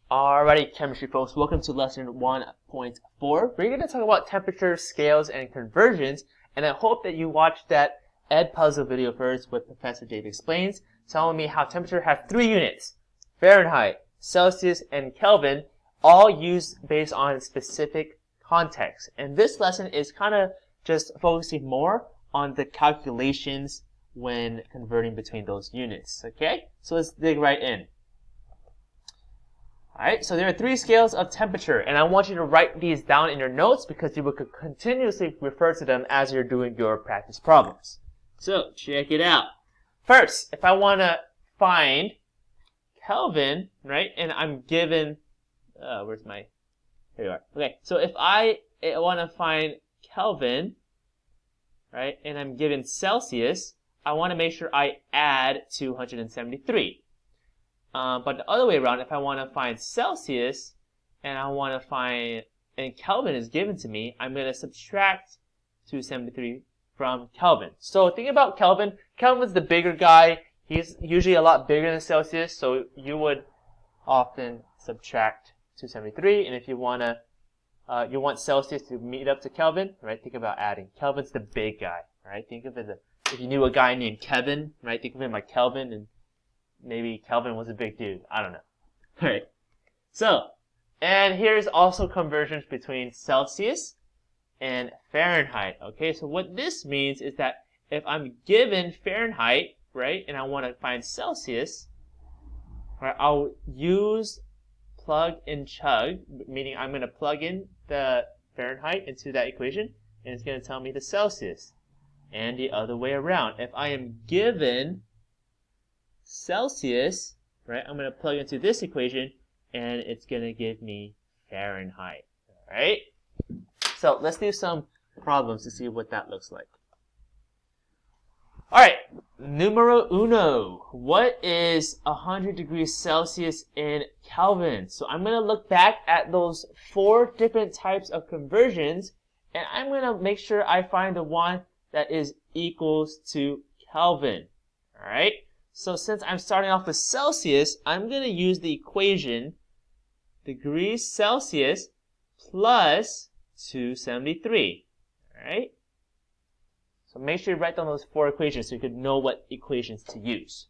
Alrighty, chemistry folks, welcome to lesson 1.4. We're going to talk about temperature, scales, and conversions, and I hope that you watched that Edpuzzle video first with Professor Dave Explains, telling me how temperature has 3 units, Fahrenheit, Celsius, and Kelvin, all used based on specific context. And this lesson is kind of just focusing more on the calculations when converting between those units, okay? So let's dig right in. Alright, so there are 3 scales of temperature, and I want you to write these down in your notes because you will continuously refer to them as you're doing your practice problems. So, check it out. First, if I want to find Kelvin, right, and I'm given, here you are. Okay, so if I want to find Kelvin, right, and I'm given Celsius, I want to make sure I add 273. But the other way around, if I want to find Celsius and Kelvin is given to me, I'm going to subtract 273 from Kelvin. So think about Kelvin. Kelvin's the bigger guy. He's usually a lot bigger than Celsius, so you would often subtract 273. And if you want Celsius to meet up to Kelvin, right? Think about adding. Kelvin's the big guy, right? Think of it as if you knew a guy named Kevin, right? Think of him like Kelvin, and maybe Kelvin was a big dude. I don't know. Alright. So, and here's also conversions between Celsius and Fahrenheit. Okay, so what this means is that if I'm given Fahrenheit, right, and I want to find Celsius, right, I'll use plug and chug, meaning I'm going to plug in the Fahrenheit into that equation, and it's going to tell me the Celsius. And the other way around. If I am given Celsius, right, I'm going to plug into this equation, and it's going to give me Fahrenheit. Alright? So let's do some problems to see what that looks like. Alright, numero uno. What is 100 degrees Celsius in Kelvin? So I'm going to look back at those 4 different types of conversions, and I'm going to make sure I find the one that is equals to Kelvin. Alright? So since I'm starting off with Celsius, I'm going to use the equation degrees Celsius plus 273. Alright? So make sure you write down those 4 equations so you can know what equations to use.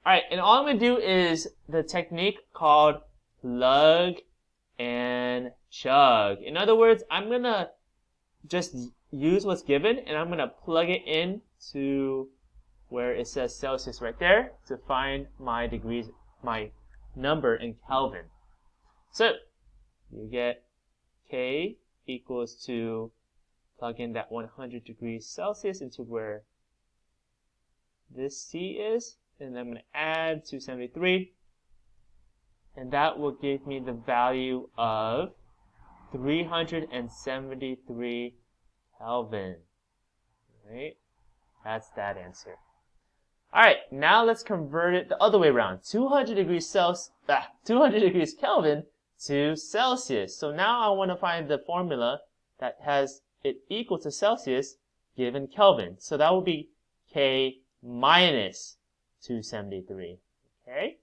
Alright, and all I'm going to do is the technique called plug and chug. In other words, I'm going to just use what's given and I'm going to plug it in to where it says Celsius right there to find my degrees, my number in Kelvin. So, you get K equals to, plug in that 100 degrees Celsius into where this C is, and I'm going to add 273, and that will give me the value of 373 Kelvin. Right? That's that answer. Alright, now let's convert it the other way around. 200 degrees Kelvin to Celsius. So now I want to find the formula that has it equal to Celsius given Kelvin. So that will be K minus 273. Okay?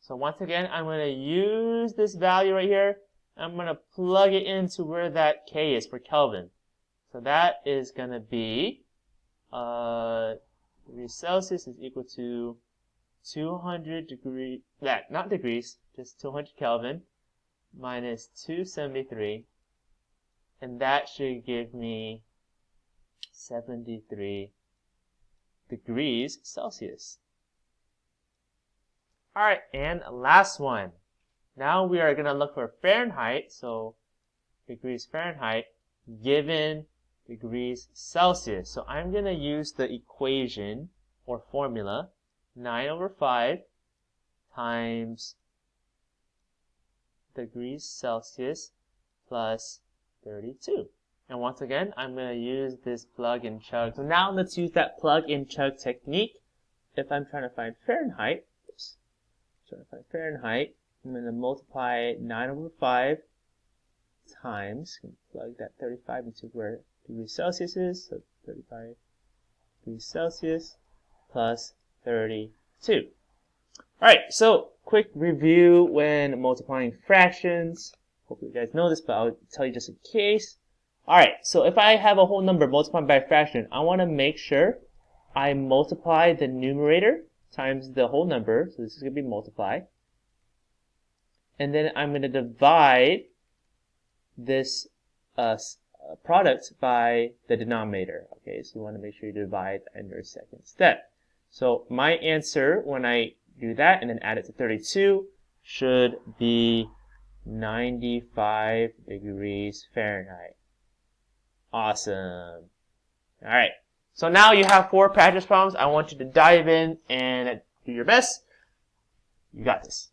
So once again, I'm going to use this value right here. I'm going to plug it into where that K is for Kelvin. So that is going to be degrees Celsius is equal to 200 degrees, not degrees, just 200 Kelvin minus 273, and that should give me 73 degrees Celsius. Alright, and last one. Now we are going to look for Fahrenheit, so degrees Fahrenheit given degrees Celsius. So I'm going to use the equation or formula 9 over 5 times degrees Celsius plus 32. And once again, I'm going to use this plug and chug. So now let's use that plug and chug technique. If I'm trying to find Fahrenheit, I'm going to multiply 9 over 5 times, plug that 35 into where degrees Celsius is, so 35 degrees Celsius plus 32. Alright, so quick review when multiplying fractions. Hopefully you guys know this, but I'll tell you just in case. Alright, so if I have a whole number multiplied by a fraction, I want to make sure I multiply the numerator times the whole number. So this is going to be multiply. And then I'm going to divide this product by the denominator. Okay, so you want to make sure you divide in your second step. So my answer when I do that and then add it to 32 should be 95 degrees Fahrenheit. Awesome. Alright, so now you have 4 practice problems. I want you to dive in and do your best. You got this.